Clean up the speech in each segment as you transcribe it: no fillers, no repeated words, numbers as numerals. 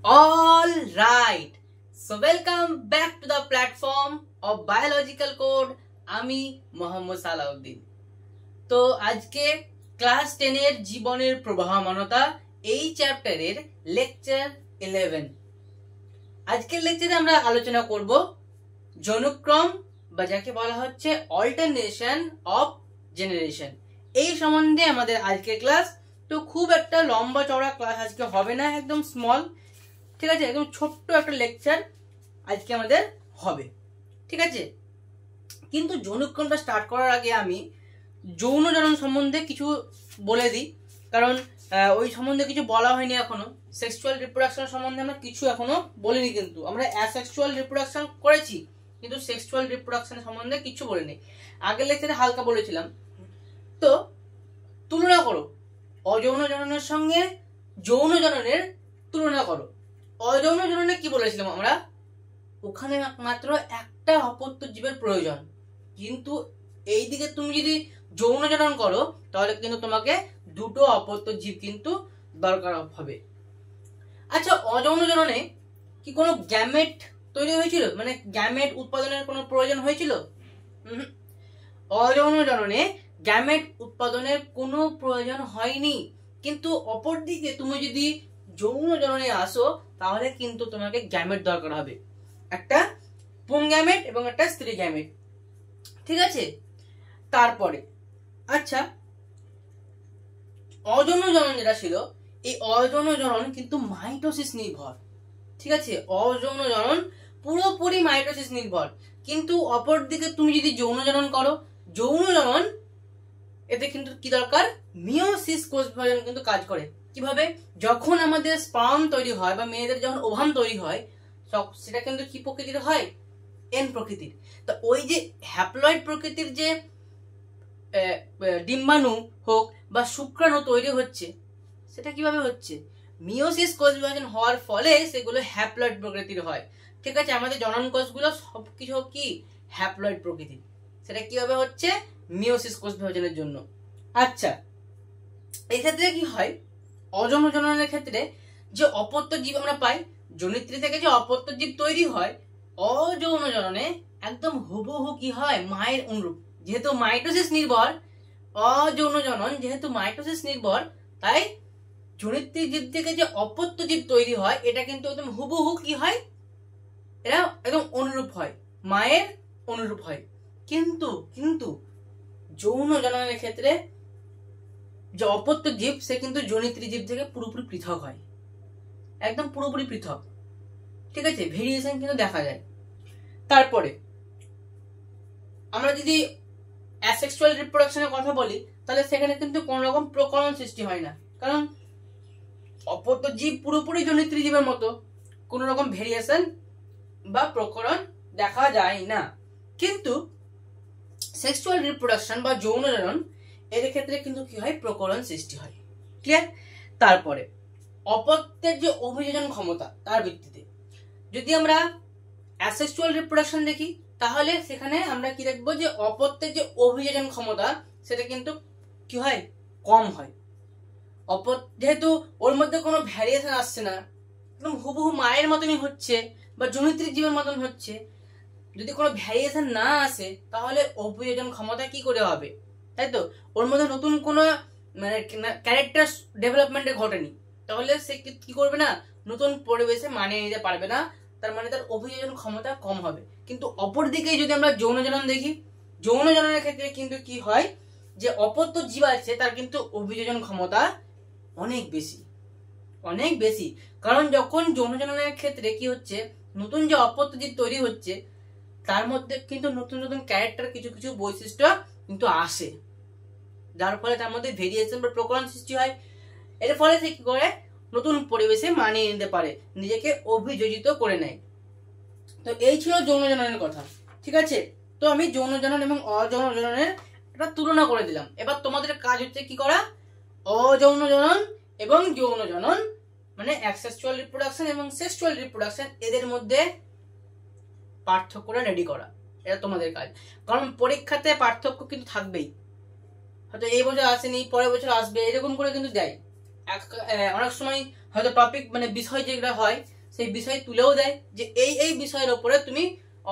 All right, so welcome back to the platform of biological code. আমি মোহাম্মদ সালাউদ্দিন। তো আজকে class 10 এর জীবনের প্রবাহমানতা এই চ্যাপ্টারের লেকচার 11। আজকের লেকচারে আমরা আলোচনা করব জনক্রম বা যাকে বলা হচ্ছে অল্টারনেশন অফ জেনারেশন। এই সম্বন্ধে আমাদের আজকের ক্লাস। তো খুব একটা লম্বা চওড়া ক্লাস আজকে হবে না, একদম স্মল, ঠিক আছে, একদম ছোট্ট একটা লেকচার আজকে আমাদের হবে, ঠিক আছে। কিন্তু যৌনক্রমটা স্টার্ট করার আগে আমি যৌন জনন সম্বন্ধে কিছু বলে দিই, কারণ ওই সম্বন্ধে কিছু বলা হয়নি এখনো। সেক্সুয়াল রিপ্রোডাকশন সম্বন্ধে আমরা কিছু এখনো বলিনি, কিন্তু আমরা অ্যাসেক্সুয়াল রিপ্রোডাকশন করেছি, কিন্তু সেক্সুয়াল রিপ্রোডাকশন সম্বন্ধে কিছু বলিনি। আগের লেকচারে হালকা বলেছিলাম। তো তুলনা করো অযৌন জননের সঙ্গে যৌন জননের তুলনা করো। অযৌন জননে কি বলেছিলাম আমরা? ওখানে মাত্র একটা অপত্য জীবের প্রয়োজন, কিন্তু এইদিকে তুমি যদি যৌন জনন করো তাহলে কিন্তু তোমাকে দুটো অপত্য জীব কিন্তু দরকার হবে। আচ্ছা, অযৌন জননে কি কোনো গ্যামেট তৈরি হয়েছিল, মানে গ্যামেট উৎপাদনের কোনো প্রয়োজন হয়েছিল? অযৌন জননে গ্যামেট উৎপাদনের কোনো প্রয়োজন হয়নি, কিন্তু অপরদিকে তুমি যদি যৌন জননে আসো তাহলে কিন্তু তোমাকে গ্যামেট দরকার হবে, একটা পুংগ্যামেট এবং একটা স্ত্রী গ্যামেট, ঠিক আছে। তারপরে আচ্ছা, অযৌন জনন যেটা ছিল, এই অযৌন জনন কিন্তু মাইটোসিস নির্ভর, ঠিক আছে। অযৌন জনন পুরোপুরি মাইটোসিস নির্ভর, কিন্তু অপরদিকে তুমি যদি যৌন জনন করো, যৌন জনন এতে কিন্তু কি দরকার? মিওসিস কোষ বিভাজন কিন্তু কাজ করে। কিভাবে? যখন আমাদের স্পার্ম তৈরি হয় বা মেয়েদের যখন ওভাম তৈরি হয়, সেটা কিন্তু কি প্রকৃতির হয়? এন প্রকৃতির। তো ওই যে হ্যাপ্লয়েড প্রকৃতির যে ডিম্বাণু হোক বা শুক্রাণু তৈরি হচ্ছে, সেটা কিভাবে হচ্ছে? মিওসিস কোষ বিভাজন হওয়ার ফলে সেগুলো হ্যাপ্লয়েড প্রকৃতির হয়, ঠিক আছে। আমাদের জনন কোষগুলো সবকিছু কি হ্যাপ্লয়েড প্রকৃতির। সেটা কিভাবে হচ্ছে? মিওসিস কোষ বিভাজনের জন্য। আচ্ছা, এই ক্ষেত্রে কি হয়? অযৌন জননের ক্ষেত্রে যে অপত্য জীব আমরা পাই, জনিত্রী থেকে যে অপত্য জীব তৈরি হয়, অযৌন জননে একদম হুবহু কি হয়? মায়ের অনুরূপ। যেহেতু মাইটোসিস নির্ভর, অযৌন জনন যেহেতু মাইটোসিস নির্ভর, তাই জনিত্রী জীব থেকে যে অপত্য জীব তৈরি হয় এটা কিন্তু একদম হুবহু কি হয়? এরা একদম অনুরূপ হয়, মায়ের অনুরূপ হয়। কিন্তু যৌন জননের ক্ষেত্রে যে অপত্য জীব সে কিন্তু জনিত্রী জীব থেকে পুরোপুরি পৃথক হয়, একদম পুরোপুরি পৃথক, ঠিক আছে। ভেরিয়েশন কিন্তু দেখা যায়। তারপরে আমরা যদি অ্যাসেক্সুয়াল রিপ্রোডাকশনের কথা বলি, তাহলে সেখানে কিন্তু কোনো রকম প্রকরণ সৃষ্টি হয় না, কারণ অপত্য জীব পুরোপুরি জনিত্রী জীবের মতো, কোনো রকম ভেরিয়েশন বা প্রকরণ দেখা যায় না। কিন্তু সেক্সুয়াল রিপ্রোডাকশন বা যৌন জনন এর ক্ষেত্রে কিন্তু কি হয়? প্রকরণ সৃষ্টি হয়, ক্লিয়ার। তারপরে অপত্যের যে অভিযোজন ক্ষমতা, তার ভিত্তিতে যদি আমরা অ্যাসেক্সুয়াল রিপ্রোডাকশন দেখি, তাহলে সেখানে আমরা কি দেখবো? যে অপত্যের যে অভিযোজন ক্ষমতা সেটা কিন্তু কি হয়? কম হয়। যেহেতু ওর মধ্যে কোনো ভ্যারিয়েশন আসছে না, একদম হুবহু মায়ের মতনই হচ্ছে বা জনিত্রী জীবের মতন হচ্ছে, যদি কোনো ভ্যারিয়েশন না আসে তাহলে অভিযোজন ক্ষমতা কি করে হবে? তাই তো, ওর মধ্যে নতুন কোনো মানে ক্যারেক্টার ডেভেলপমেন্টে ঘটেনি, তাহলে সে কি করবে না? নতুন পরিবেশে মানিয়ে নিতে পারবে না, তার মানে তার অভিযোজন ক্ষমতা কম হবে। কিন্তু অপরদিকে যদি আমরা যৌন জনন দেখি, যৌন জননের ক্ষেত্রে কিন্তু কি হয়? যে অপত্য জীব আছে তার কিন্তু অভিযোজন ক্ষমতা অনেক বেশি, অনেক বেশি। কারণ যখন যৌন জননের ক্ষেত্রে কি হচ্ছে? নতুন যে অপত্য জীব তৈরি হচ্ছে তার মধ্যে কিন্তু নতুন নতুন ক্যারেক্টার, কিছু কিছু বৈশিষ্ট্য কিন্তু আসে, যার ফলে তার মধ্যে ভেরিয়েশন বা প্রকরণ সৃষ্টি হয়। এর ফলে সে কি করে? নতুন পরিবেশে মানিয়ে নিতে পারে, নিজেকে অভিযোজিত করে নেয়। তো এই ছিল যৌন জননের কথা, ঠিক আছে। তো আমি যৌন জনন এবং অযৌন জননের একটা তুলনা করে দিলাম। এবার তোমাদের কাজ হচ্ছে কি করা? অযৌন জনন এবং যৌন জনন, মানে অ্যাসেক্সুয়াল রিপ্রোডাকশন এবং সেক্সুয়াল রিপ্রোডাকশন, এদের মধ্যে পার্থক্যটা রেডি করা। এটা তোমাদের কাজ, কারণ পরীক্ষাতে পার্থক্য কিন্তু থাকবেই। হয়তো এই বছর আসেনি, পরের বছর আসবে, এরকম করে কিন্তু দেয়। অনেক সময় হয়তো টপিক মানে বিষয় যেগুলো হয় সেই বিষয় তুলেও দেয় যে এই বিষয়ের উপরে তুমি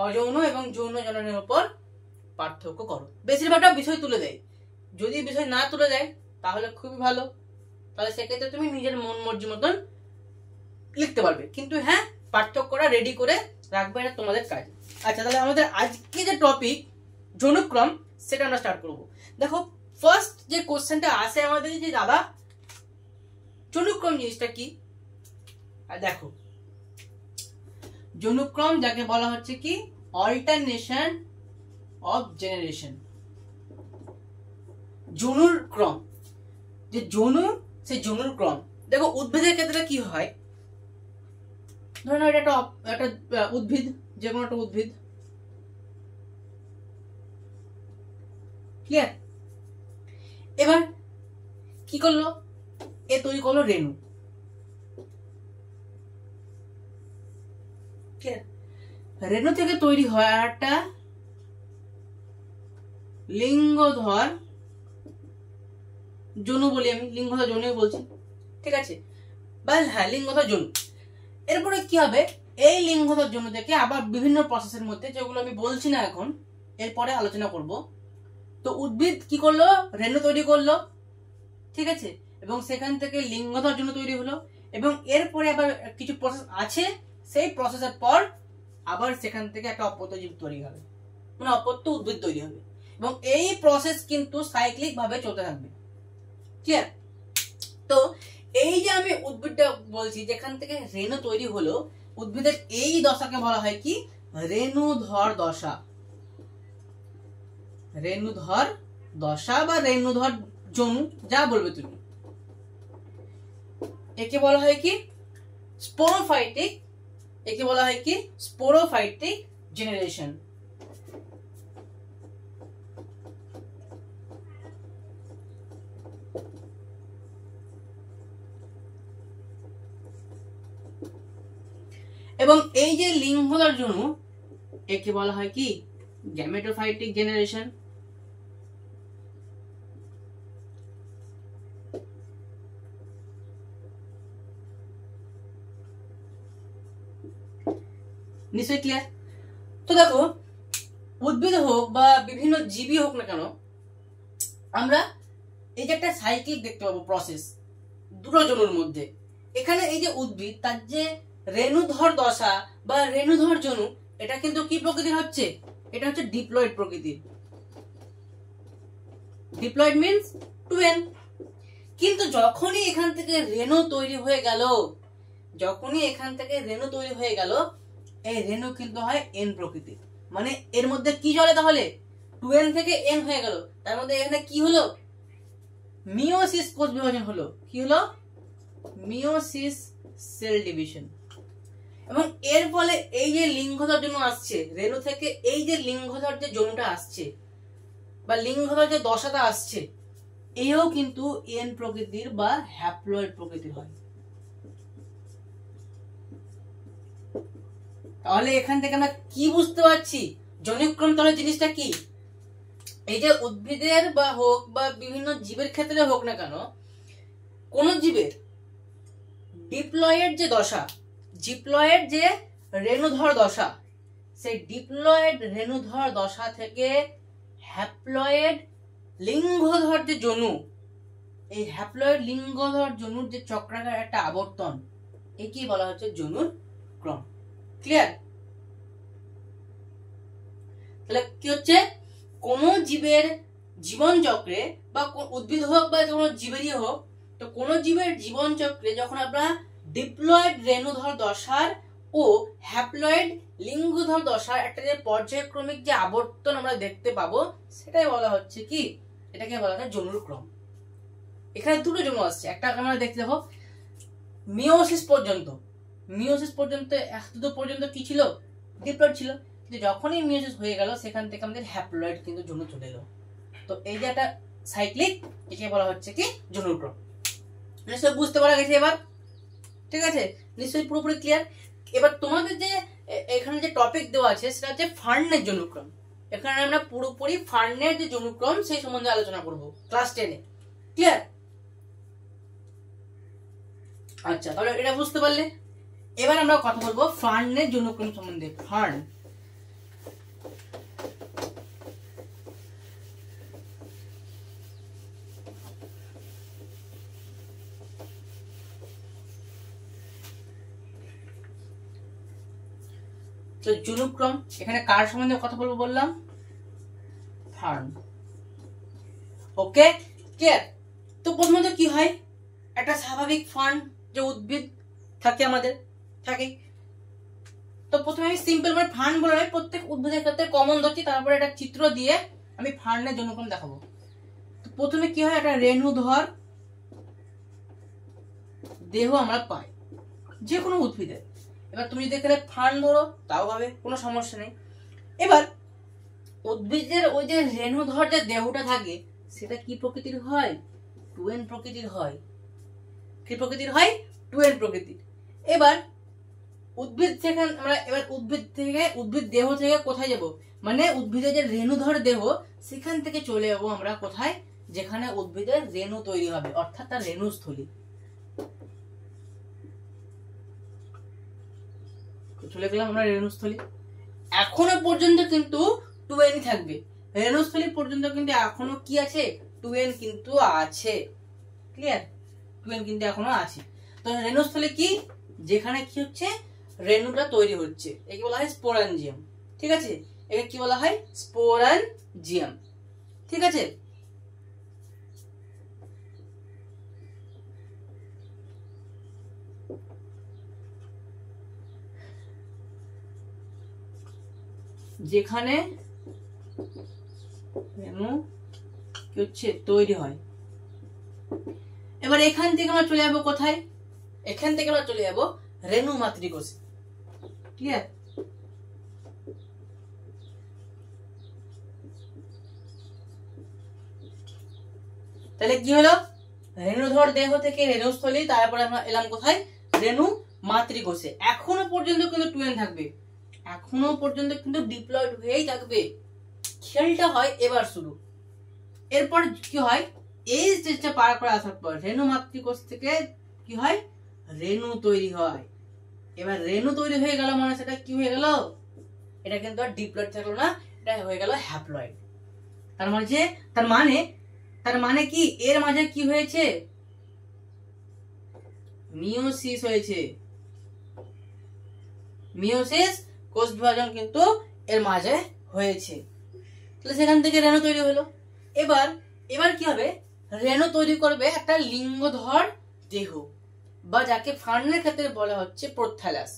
অযৌন এবং যৌন জননের উপর পার্থক্য করো, বেশিরভাগটা বিষয় তুলে দেয়। যদি বিষয় না তুলে দেয় তাহলে খুবই ভালো, তাহলে সেক্ষেত্রে তুমি নিজের মন মর্জি মতন লিখতে পারবে, কিন্তু হ্যাঁ পার্থক্যটা রেডি করে রাখবে, এটা তোমাদের কাজ। আচ্ছা, তাহলে আমাদের আজকে যে টপিক যৌনক্রম সেটা আমরা স্টার্ট করব। দেখো ফার্স্ট যে কোশ্চেনটা আসে আমাদের যে দাদা যৌনক্রম জিনিসটা কি, আর দেখো যৌনক্রম যাকে বলা হচ্ছে কি অল্টারনেশন অফ জেনারেশন। যৌনুর ক্রম, যে যৌনু সেই যৌনুর ক্রম। দেখো উদ্ভিদের ক্ষেত্রে কি হয়, ধরো এটা একটা উদ্ভিদ, যে কোনো একটা উদ্ভিদ, ক্লিয়ার? এবার কি করলো, এ তৈরি করলো রেণু, ক্লিয়ার? রেণু থেকে তৈরি হয় আর একটা লিঙ্গধর যৌনু বলি, আমি লিঙ্গধর যৌনু বলছি, ঠিক আছে? বাস হ্যাঁ, লিঙ্গধর যৌনু। এরপরে কি হবে, এই লিঙ্গধর যৌনু থেকে আবার বিভিন্ন প্রসেসের মধ্যে, যেগুলো আমি বলছি না এখন, এরপরে আলোচনা করব। তো উদ্ভিদ কি করলো, রেণু তৈরি করলো, ঠিক আছে, এবং সেখান থেকে লিঙ্গধর যৌনু তৈরি হলো, এবং এরপরে আবার কিছু প্রসেস আছে, সেই প্রসেসের পর আবার সেখান থেকে একটা অপত্য জীব তৈরি হবে, মানে অপত্য উদ্ভিদ তৈরি হবে, এবং এই প্রসেস কিন্তু সাইক্লিক ভাবে চলতে থাকবে, ক্লিয়ার? তো এই যে আমি উদ্ভিদটা বলছি যেখান থেকে রেণু তৈরি হলো, উদ্ভিদের এই দশাকে বলা হয় কি রেণুধর দশা। রেণুধর দশা বা রেণুধর যৌনু, যা বলবে তুমি। একে বলা হয় কি স্পোরোফাইটিক, একে বলা হয় কি স্পোরোফাইটিক জেনারেশন। এবং এই যে লিঙ্গধর যৌনু, একে বলা হয় কি গ্যামেটোফাইটিক জেনারেশন। নিশ্চয়ই ক্লিয়ার? তো দেখো উদ্ভিদ হোক বা বিভিন্ন জীবী হোক না কেন, আমরা এই যে একটা সাইক্লিক দেখতে পাবো প্রসেস দুটো যৌনুর মধ্যে। এখানে এই যে উদ্ভিদ, তার যে রেণুধর দশা বা রেণুধর যৌনু, এটা কিন্তু কি প্রকৃতির হচ্ছে, এটা হচ্ছে ডিপ্লয়েড প্রকৃতির। Diploid means two N. কিন্তু যখনই এখান থেকে রেণু তৈরি হয়ে গেল, যখনই এখান থেকে রেণু তৈরি হয়ে গেল, এই রেণু কিন্তু হয় এন প্রকৃতির। মানে এর মধ্যে কি চলে, তাহলে 2n থেকে n হয়ে গেল, তার মধ্যে এখানে কি হলো, মিওসিস কোষ বিভাজন হলো। কি হলো, মিওসিস সেল ডিভিশন। এবং এর ফলে এই যে লিঙ্গধর যৌনু আসছে রেণু থেকে, এই যে লিঙ্গধর যে যৌনুটা আসছে বা লিঙ্গধর যে দশাটা আসছে, এও কিন্তু এন প্রকৃতির বা হ্যাপ্লয়েড প্রকৃতির হয়। তাহলে এখান থেকে আমরা কি বুঝতে পারছি, যৌনক্রম তাহলে জিনিসটা কি, এই যে উদ্ভিদের বা হোক বা বিভিন্ন জীবের ক্ষেত্রে হোক না কেন, কোন জীবের ডিপ্লয়েড যে দশা, ডিপ্লয়েড যে রেণুধর দশা, সেই ডিপ্লয়েড রেণুধর দশা থেকে হ্যাপ্লয়েড লিঙ্গধর যে যৌনু, এই হ্যাপ্লয়েড লিঙ্গধর যৌনুর যে চক্রাকার একটা আবর্তন, একেই বলা হচ্ছে যৌনুর ক্রম। ক্লিয়ার? তাহলে কি হচ্ছে, কোন জীবের জীবন চক্রে বা উদ্ভিদ হোক বা কোন জীবেরই হোক, তো কোন জীবের জীবন চক্রে যখন আমরা ডিপ্লয়েড রেণুধর দশার ও হ্যাপ্লয়েড লিঙ্গধর দশার একটা যে পর্যায়ক্রমিক যে আবর্তন আমরা দেখতে পাবো, সেটাই বলা হচ্ছে কি, এটাকে বলা হয় যৌনুর ক্রম। এখানে দুটো যৌনু আসছে, একটা আমরা দেখতে দেখো মিওসিস পর্যন্ত, মিওসিস পর্যন্ত এতদূর পর্যন্ত কি ছিল, ডিপ্লয়েড ছিল, কিন্তু যখনই মিওসিস হয়ে গেল সেখান থেকে আমাদের হ্যাপ্লয়েড কিন্তু যৌনু চলে এলো। তো এই যে একটা সাইক্লিক, একে বলা হচ্ছে কি যৌনুর ক্রম। নিশ্চয়ই বুঝতে পারা গেছে এবার? ঠিক আছে, নিশ্চয়ই পুরোপুরি ক্লিয়ার। এবার তোমাদের যে এখানে যে টপিক দেওয়া আছে সেটা হচ্ছে ফার্নের যৌনক্রম। এখানে আমরা পুরোপুরি ফার্নের যে যৌনক্রম সেই সম্বন্ধে আলোচনা করব ক্লাস 10-এ। ক্লিয়ার? আচ্ছা, তাহলে এটা বুঝতে পারলে। এবার আমরা কথা বলবো ফার্নের যৌনক্রম সম্বন্ধে। ফার্ন তো যৌনক্রম, এখানে কার সম্বন্ধে কথা বলবো বললাম? ফার্ন। ওকে, ক্লিয়ার? তো প্রথমত কি হয়, একটা স্বাভাবিক ফার্ন যে উদ্ভিদ থাকে আমাদের থাকে, তো প্রথমে আমি সিম্পল মানে ফার্ন বলে নয়, প্রত্যেক উদ্ভিদের ক্ষেত্রে কমন ধরছি, তারপরে একটা চিত্র দিয়ে আমি ফার্নের যৌনক্রম দেখাবো। তো প্রথমে কি হয়, একটা রেণুধর দেহ আমরা পাই যে কোনো উদ্ভিদের। এবার তুমি যদি এখানে ফার্ন ধরো তাও হবে, কোনো সমস্যা নেই। এবার উদ্ভিদের ওই যে রেণুধর যে দেহটা থাকে সেটা কি প্রকৃতির হয়? 2N প্রকৃতির হয়। কি প্রকৃতির হয়? 2N প্রকৃতির। এবার উদ্ভিদ থেকে আমরা এবার উদ্ভিদ দেহ থেকে কোথায় যাব, মানে উদ্ভিদের যে রেণুধর দেহ সেখান থেকে চলে যাবো আমরা কোথায়, যেখানে উদ্ভিদের রেণু তৈরি হবে, অর্থাৎ তার রেণুস্থলী। চলে গেলাম আমরা রেণুস্থলী। এখনো পর্যন্ত কিন্তু 2N থাকবে, রেণুস্থলী পর্যন্ত কিন্তু এখনো কি আছে? 2N কিন্তু আছে। ক্লিয়ার? 2N কিন্তু এখনো আছে। তো রেণুস্থলী কি? যেখানে কি হচ্ছে, রেণুটা তৈরি হচ্ছে, একে বলা হয় স্পোরাঞ্জিয়াম। ঠিক আছে, একে কি বলা হয়? স্পোরাঞ্জিয়াম। ঠিক আছে, যেখানে রেণু কি হচ্ছে, তৈরি হয়। এবার এখান থেকে আমরা চলে যাবো কোথায়? এখান থেকে আমরা চলে যাবো রেণু মাতৃকোষে। ক্লিয়ার? তাহলে কি হলো, রেণুধর দেহ থেকে রেণুস্থলী, তারপরে আমরা এলাম কোথায়? রেণু মাতৃকোষে। এখনো পর্যন্ত কিন্তু 2N থাকবে, এখনো পর্যন্ত কিন্তু ডিপ্লয়েড হয়েই থাকবে। খেলটা হয় এবার শুরু। এরপর কি হয়, এই স্টেজটা পার করে আসার পর রেণু মাতৃকোষ থেকে কি হয়, রেণু তৈরি হয়। এবার রেণু তৈরি হয়ে গেল মানে সেটা কি হয়ে গেল, এটা কিন্তু আর ডিপ্লয়েড থাকলো না, এটা হয়ে গেল হ্যাপ্লয়েড। তার মানে কি, এর মাঝে কি হয়েছে? মিওসিস হয়েছে। মিওসিস, কোষ বিভাজন কিন্তু এর মাঝে হয়েছে। তাহলে সেখান থেকে রেণু তৈরি হলো। এবার কি হবে, রেণু তৈরি করবে একটা লিঙ্গধর দেহ, বা যাকে ফার্নের ক্ষেত্রে বলা হচ্ছে প্রোথ্যালাস।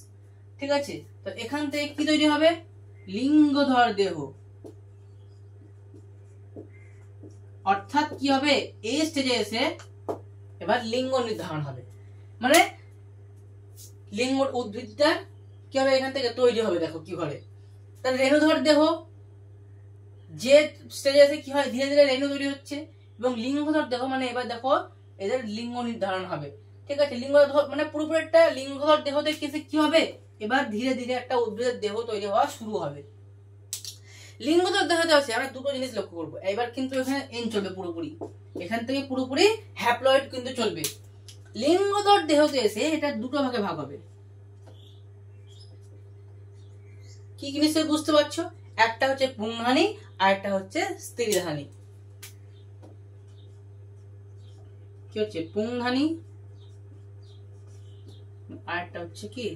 ঠিক আছে, তো এখান থেকে কি তৈরি হবে? লিঙ্গধর দেহ। অর্থাৎ কি হবে, এই স্টেজে এসে এবার লিঙ্গ নির্ধারণ হবে, মানে লিঙ্গ উদ্ভিদটা কি হবে, এখান থেকে তৈরি হবে। দেখো কি করে, তার রেণুধর দেহ যে স্টেজে এসে কি হয়, ধীরে ধীরে রেণু তৈরি হচ্ছে, এবং লিঙ্গধর দেহ মানে এবার দেখো এদের লিঙ্গ নির্ধারণ হবে। ঠিক আছে, লিঙ্গধর মানে পুরোপুরি একটা লিঙ্গধর দেহ থেকে কি হবে, এবার ধীরে ধীরে একটা উদ্ভিদের দেহ তৈরি হওয়া শুরু হবে। লিঙ্গধর দেহতে আছে আমরা দুটো জিনিস লক্ষ্য করবো। এবার কিন্তু এখানে এন চলবে পুরোপুরি, এখান থেকে পুরোপুরি হ্যাপ্লয়েড কিন্তু চলবে। লিঙ্গধর দেহতে এসে এটা দুটো ভাগে ভাগ হবে। কি জিনিস বুঝতে পারছো? একটা হচ্ছে পুংধানী আর একটা হচ্ছে স্ত্রীধানী। কি হচ্ছে, পুংধানী, আর একটা হচ্ছে কি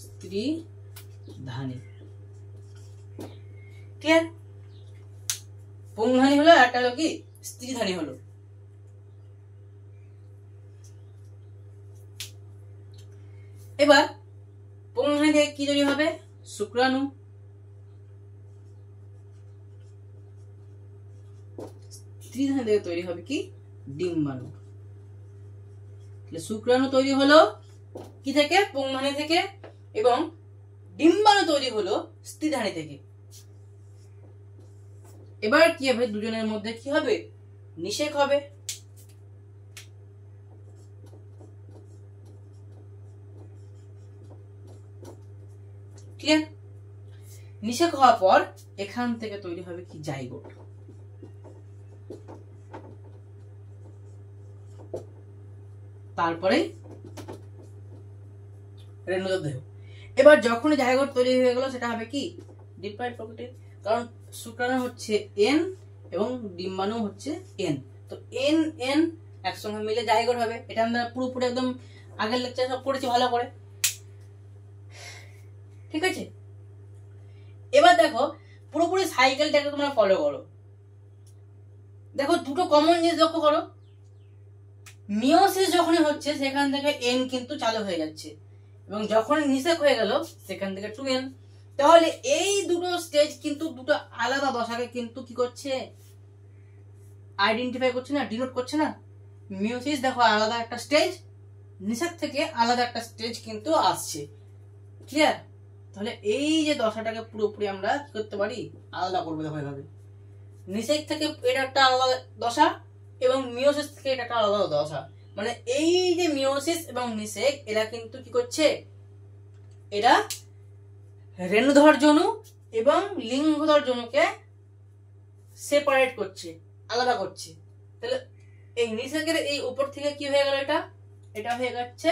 স্ত্রীধানী। ক্লিয়ার? পুংধানী হলো, একটা হলো কি স্ত্রীধানী হলো। এবার পুংধানী থেকে কি তৈরি হবে? শুক্রাণু। স্ত্রীধানী থেকে তৈরি হবে কি? ডিম্বাণু। শুক্রাণু তৈরি হলো কি থেকে? পুংধানী থেকে, এবং ডিম্বাণু তৈরি হলো স্ত্রীধানী থেকে। এবার কি হবে, দুজনের মধ্যে কি হবে? নিষেক হবে। ক্লিয়ার? নিষেক হওয়ার পর এখান থেকে তৈরি হবে কি? জাইগোট। তারপরে রেণুধর দেহ। এবার যখনই জাইগোট তৈরি হয়ে গেল সেটা হবে কি ডিপ্লয়েড প্রকৃতির, কারণ শুক্রাণু হচ্ছে এন এবং ডিম্বাণু হচ্ছে এন, তো এন এন একসঙ্গে মিলে জাইগোট হবে। এটা আমরা পুরোপুরি একদম আগের লেকচার সব করেছি ভালো করে, ঠিক আছে। এবার দেখো পুরোপুরি সাইকেলটাকে তোমরা ফলো করো। দেখো দুটো কমন জিনিস লক্ষ্য করো, মিওসিস যখনই হচ্ছে সেখান থেকে এন কিন্তু চালু হয়ে যাচ্ছে, এবং যখন নিষেক হয়ে গেল সেখান থেকে 2n। তাহলে এই দুটো স্টেজ কিন্তু দুটো আলাদা দশাকে কিন্তু কি করছে, আইডেন্টিফাই করছে না, ডিনোট করছে না। মিওসিস দেখো আলাদা একটা স্টেজ, নিষেক থেকে আলাদা একটা স্টেজ কিন্তু আসছে, ক্লিয়ার। তাহলে এই যে দশাটাকে পুরোপুরি আমরা কি করতে পারি, আলাদা করবো। দেখো এভাবে নিষেক থেকে এটা একটা আলাদা দশা এবং মিওসিস থেকে এটা একটা আলাদা দশা, মানে এই যে মিওসিস এবং নিষেক এরা কিন্তু কি করছে, এরা রেণুধর জনু এবং লিঙ্গধর জনুকে সেপারেট করছে, আলাদা করছে। তাহলে এই নিষেকের এই উপর থেকে কি হয়ে গেল, এটা হয়ে যাচ্ছে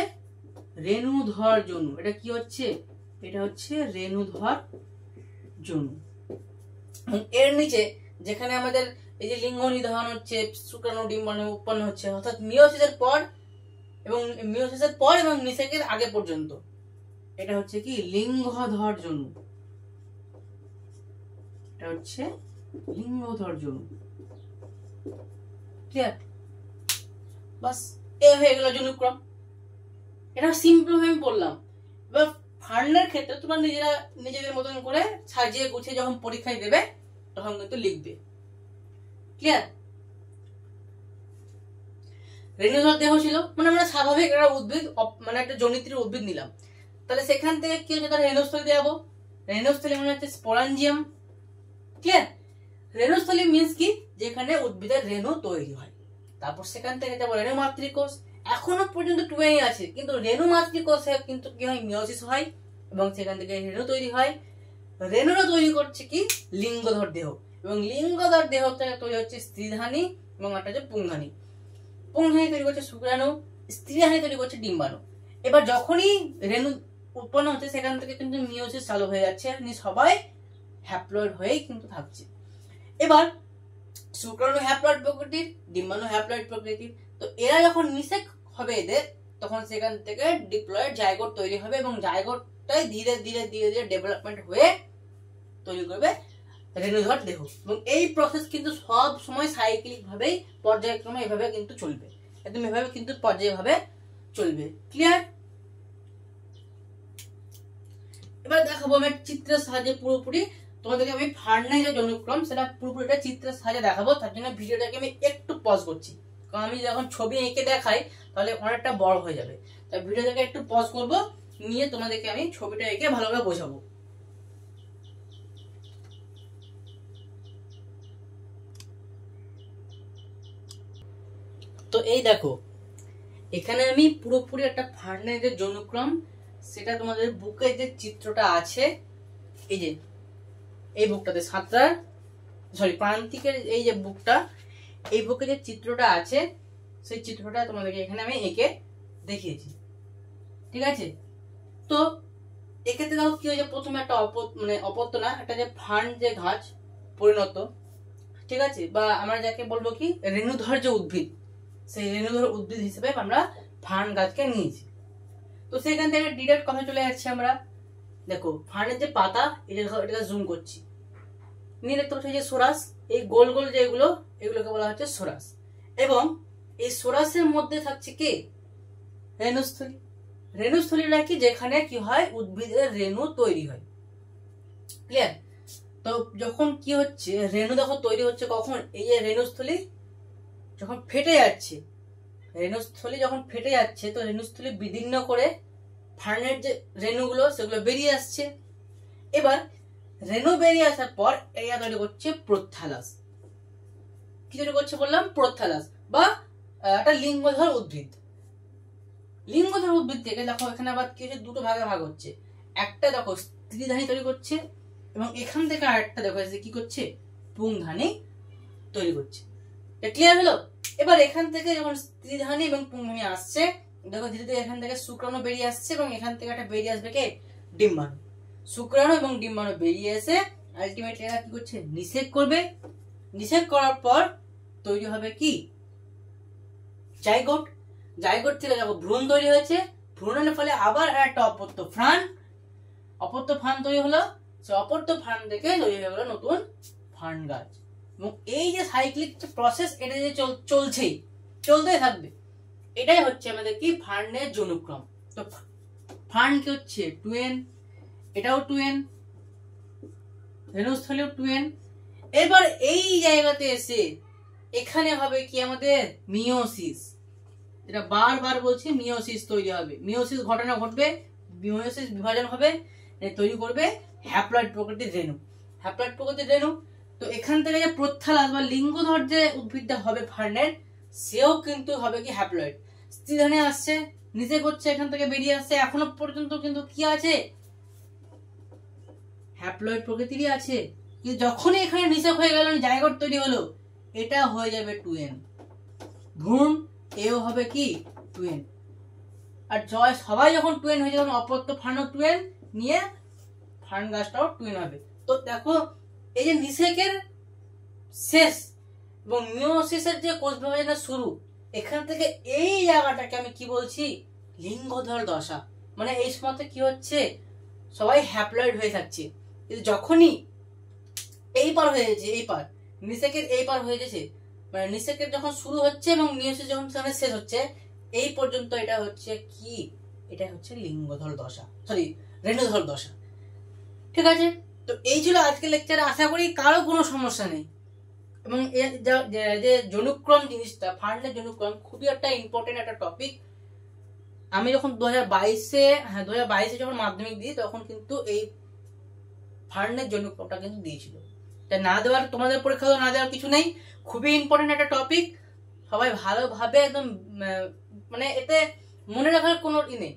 রেণুধর জনু। এটা কি হচ্ছে, এটা হচ্ছে রেণুধর জনু। এর নিচে যেখানে আমাদের এই যে লিঙ্গ নিধন হচ্ছে, শুক্রাণু ডিম্বাণু উৎপন্ন হচ্ছে, অর্থাৎ মিওসিসের পর এবং নিষেকের আগে পর্যন্ত, এটা হচ্ছে কি লিঙ্গধর জনু, এটা হচ্ছে লিঙ্গধর জনু, ক্লিয়ার। বাস এ হয়ে গেল জনুক্রম। এটা সিম্পল ভাবে আমি বললাম। এবার ফার্নের ক্ষেত্রে তোমরা নিজেদের মতন করে সাজিয়ে গুছিয়ে যখন পরীক্ষায় দেবে তখন কিন্তু লিখবে, ক্লিয়ার। রেণুধর দেহ ছিল মানে আমরা স্বাভাবিক একটা উদ্ভিদ, মানে একটা জনিত্রী উদ্ভিদ নিলাম, তাহলে সেখান থেকে কি হচ্ছে, তার রেণুস্থলী দেখাবো। রেণুস্থলী মানে হচ্ছে স্পোরাঞ্জিয়াম, ক্লিয়ার। রেণুস্থলী মিন্স কি, যেখানে উদ্ভিদের রেণু তৈরি হয়। তারপর সেখান থেকে যাবো রেণু মাতৃকোষ। এখনো পর্যন্ত 2n আছে, কিন্তু রেণু মাতৃকোষে কিন্তু কি হয়, মিওসিস হয় এবং সেখান থেকে রেণু তৈরি হয়। রেণুরা তৈরি করছে কি লিঙ্গধর দেহ, এবং লিঙ্গধর দেহ থেকে তৈরি হচ্ছে স্ত্রীধানী এবং একটা হচ্ছে পুংধানী। পুংধানী তৈরি করছে শুক্রাণু, স্ত্রীধানী তৈরি করছে ডিম্বাণু। এবার যখনই রেণু উৎপন্ন হচ্ছে সেখান থেকে কিন্তু মিওসিস চালু হয়ে যাচ্ছে, সবাই হ্যাপ্লয়েড হয়েই কিন্তু থাকছে। এবার শুক্রাণু হ্যাপ্লয়েড প্রকৃতির, ডিম্বাণু হ্যাপ্লয়েড প্রকৃতির। তো এরা যখন নিষেক হবে এদের, তখন সেখান থেকে ডিপ্লয়েড জাইগোট তৈরি হবে এবং জাইগোটটাই ধীরে ধীরে ধীরে ধীরে ডেভেলপমেন্ট হয়ে তৈরি করবে রেণুধর দেহ। এবং এই প্রসেস কিন্তু সব সময় সাইক্লিক ভাবেই পর্যায়ক্রমে এভাবে কিন্তু চলবে, একদম এভাবে কিন্তু পর্যায়ভাবে চলবে, ক্লিয়ার। এবার দেখাবো আমি চিত্রের সাহায্যে পুরোপুরি তোমাদেরকে আমি ফার্নের যে জনুক্রম সেটা পুরোপুরিটা চিত্রের সাহায্যে দেখাবো। তার জন্য ভিডিওটাকে আমি একটু পজ করছি, কারণ আমি যখন ছবি এঁকে দেখাই তাহলে অনেকটা বড় হয়ে যাবে, তাই ভিডিওটাকে একটু পজ করবো, নিয়ে তোমাদেরকে আমি ছবিটা এঁকে ভালোভাবে বোঝাবো। তো এই দেখো এখানে আমি পুরোপুরি একটা ফার্নের যে জনুক্রম সেটা তোমাদের বুকে যে চিত্রটা আছে, এই যে এই বুকটাতে প্রান্তিকের এই যে বুকটা, এই বুকে যে চিত্রটা আছে সেই চিত্রটা তোমাদেরকে এখানে আমি এঁকে দেখিয়েছি, ঠিক আছে। তো এক্ষেত্রে দেখো কি হয়েছে, প্রথমে একটা অপত্য না, একটা যে ফার্ন যে গাছ পরিণত, ঠিক আছে, বা আমরা যাকে বলবো কি রেণুধর যে উদ্ভিদ, সেই রেণুধর উদ্ভিদ হিসেবে আমরা ফার্ন গাছকে নিয়েছি। তো সেখান থেকে ডিরেক্ট কথা চলে যাচ্ছে আমরা, দেখো ফার্নের যে পাতা, এটা জুম করছি, নিয়ে দেখতে পাচ্ছি যে সোরাস, এই গোল গোল যেগুলো এগুলোকে বলা হচ্ছে সোরাস, এবং এই সোরাসের মধ্যে থাকছে কি রেণুস্থলী। রেণুস্থলীটা কি, যেখানে কি হয় উদ্ভিদের রেণু তৈরি হয়, ক্লিয়ার। তো যখন কি হচ্ছে রেণু দেখো তৈরি হচ্ছে কখন, এই যে রেণুস্থলী যখন ফেটে যাচ্ছে, রেণুস্থলী যখন ফেটে যাচ্ছে তো রেণুস্থলী বিদীর্ণ করে ফার্নের যে রেণুগুলো সেগুলো বেরিয়ে আসছে। এবার রেণু বেরিয়ে আসার পর এরা তৈরি করছে প্রোথালাস। কি তৈরি করছে বললাম, প্রোথালাস বা একটা লিঙ্গধর উদ্ভিদ। লিঙ্গধর উদ্ভিদ থেকে দেখো এখানে আবার কি হচ্ছে, দুটো ভাগে ভাগ হচ্ছে। একটা দেখো স্ত্রীধানী তৈরি করছে এবং এখান থেকে আরেকটা দেখো কি করছে, পুংধানী তৈরি করছে। ক্লিয়ার হলো? এবার এখান থেকে যখন স্ত্রীধানী এবং পুংধানী আসছে দেখো ধীরে ধীরে এখান থেকে শুক্রাণু বেরিয়ে আসছে এবং এখান থেকে একটা বেরিয়ে আসবে কে, ডিম্বাণু। শুক্রাণু এবং ডিম্বাণু বেরিয়ে এসে আলটিমেটলি এরা কি করছে, নিষেক করবে। নিষেক করার পর তৈরি হবে কি, জাইগোট। জাইগোট থেকে দেখো ভ্রূণ তৈরি হয়েছে, ভ্রূণের ফলে আবার একটা অপত্য ফ্রান, অপত্য ফান তৈরি হলো, সে অপত্য ফান থেকে তৈরি হয়ে গেলো নতুন ফান গাছ। এবং এই যে সাইক্লিক প্রসেস, এটা যে চলছেই, চলতেই থাকবে। এটাই হচ্ছে আমাদের কি, ফান্ডের জনুক্রম। তো ফান্ড কি হচ্ছে, টুয়েন, এটাও টুয়েন, রেণুস্থলেও টুয়েন। এবার এই জায়গাতে এসে এখানে হবে কি আমাদের মিওসিস, এটা বারবার বলছি, মিওসিস তৈরি হবে। মিওসিস ঘটনা ঘটবে, মিওসিস বিভাজন হবে, তৈরি করবে হ্যাপ্লয়েড প্রকৃতির রেণু। হ্যাপ্লয়েড প্রকৃতির রেণু। তো এখান থেকে যে প্রত্যালাস বা লিঙ্গধর যে উদ্ভিদটা হবে ফার্নের, সেও কিন্তু হবে কি হ্যাপ্লয়েড। স্ত্রীধানে আসছে, নিচে করছে, এখান থেকে বেরিয়ে আসছে, এখনো পর্যন্ত কিন্তু কি আছে, হ্যাপ্লয়েড প্রকৃতিরই আছে। কিন্তু যখনই এখানে নিষেক হয়ে গেল, জাইগোট তৈরি হলো, এটা হয়ে যাবে টুয়েন। ভ্রূণ এও হবে কি, টুয়েন। আর সবাই যখন টুয়েন হয়ে যাবে, অপত্য ফানও টুয়েন নিয়ে ফান গাছটাও টুয়েন হবে। তো দেখো এই যে নিষেকের শেষ এবং মিওসিসের যে কোষ বিভাজনের শুরু, এখান থেকে এই জায়গাটাকে আমি কি বলছি, লিঙ্গধর দশা। মানে এই সময় কি হচ্ছে, সবাই হ্যাপ্লয়েড হয়ে থাকছে। কিন্তু যখনই এই পার হয়ে যাচ্ছে, এই পার নিষেকের এই পার হয়ে যাচ্ছে, মানে নিষেকের যখন শুরু হচ্ছে এবং মিওসিস যখন শেষ হচ্ছে, এই পর্যন্ত এটা হচ্ছে কি, এটা হচ্ছে লিঙ্গধর দশা, সরি রেণুধর দশা। ঠিক আছে, তো এই ছিল আজকের লেকচারে। আশা করি কারো কোনো সমস্যা নেই। এবং যে জনুক্রম জিনিসটা, ফান্ডের জনুক্রম খুবই একটা ইম্পর্টেন্ট একটা টপিক। আমি যখন 2022 যখন মাধ্যমিক দিই, তখন কিন্তু এই ফান্ডের জনুক্রমটা কিন্তু দিয়েছিল। তাই না দেওয়ার, তোমাদের পরীক্ষা না দেওয়ার কিছু নেই, খুবই ইম্পর্টেন্ট একটা টপিক। সবাই ভালোভাবে একদম, মানে এতে মনে রাখার কোনো নেই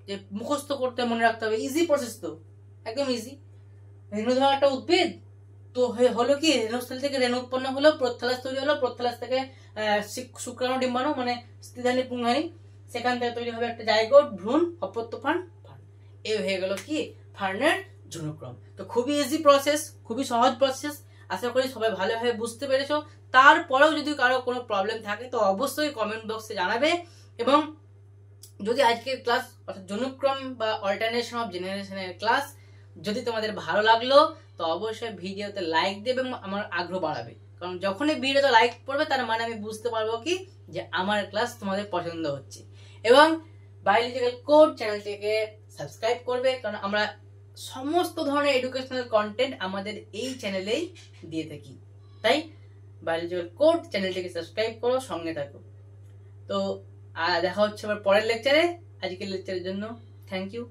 যে মুখস্থ করতে, মনে রাখতে হবে, ইজি প্রসেস, তো একদম ইজি। রেণুধর একটা উদ্ভিদ, তো হলো কি, রেণুস্থল থেকে রেণু উৎপন্ন হলো, প্রত্যালাস তৈরি হলো, প্রত্যালাস থেকে শুক্রাণু ডিম্বাণু মানে স্ত্রীধানী পুংধানী, সেখান থেকে তৈরি হবে একটা জাইগোট, ভ্রূণ, অপত্য ফান, ফান। এই হয়ে গেল কি ফার্নের জনুক্রম। তো খুবই ইজি প্রসেস, খুবই সহজ প্রসেস। আশা করি সবাই ভালোভাবে বুঝতে পেরেছো। তারপরেও যদি কারো কোনো প্রবলেম থাকে তো অবশ্যই কমেন্ট বক্সে জানাবে। এবং যদি আজকের ক্লাস অর্থাৎ জনুক্রম বা অল্টারনেশন অফ জেনারেশনের ক্লাস যদি তোমাদের ভালো লাগলো, তো অবশ্যই ভিডিওতে লাইক দেবে এবং আমার আগ্রহ বাড়াবে। কারণ যখনই ভিডিওতে লাইক পড়বে, তার মানে আমি বুঝতে পারবো কি, যে আমার ক্লাস তোমাদের পছন্দ হচ্ছে। এবং বায়োলজিক্যাল কোড চ্যানেলটিকে সাবস্ক্রাইব করবে, কারণ আমরা সমস্ত ধরনের এডুকেশনাল কন্টেন্ট আমাদের এই চ্যানেলেই দিয়ে থাকি। তাই বায়োলজিক্যাল কোড চ্যানেলটিকে সাবস্ক্রাইব করো, সঙ্গে থাকো। তো দেখা হচ্ছে আবার পরের লেকচারে। আজকের লেকচারের জন্য থ্যাংক ইউ।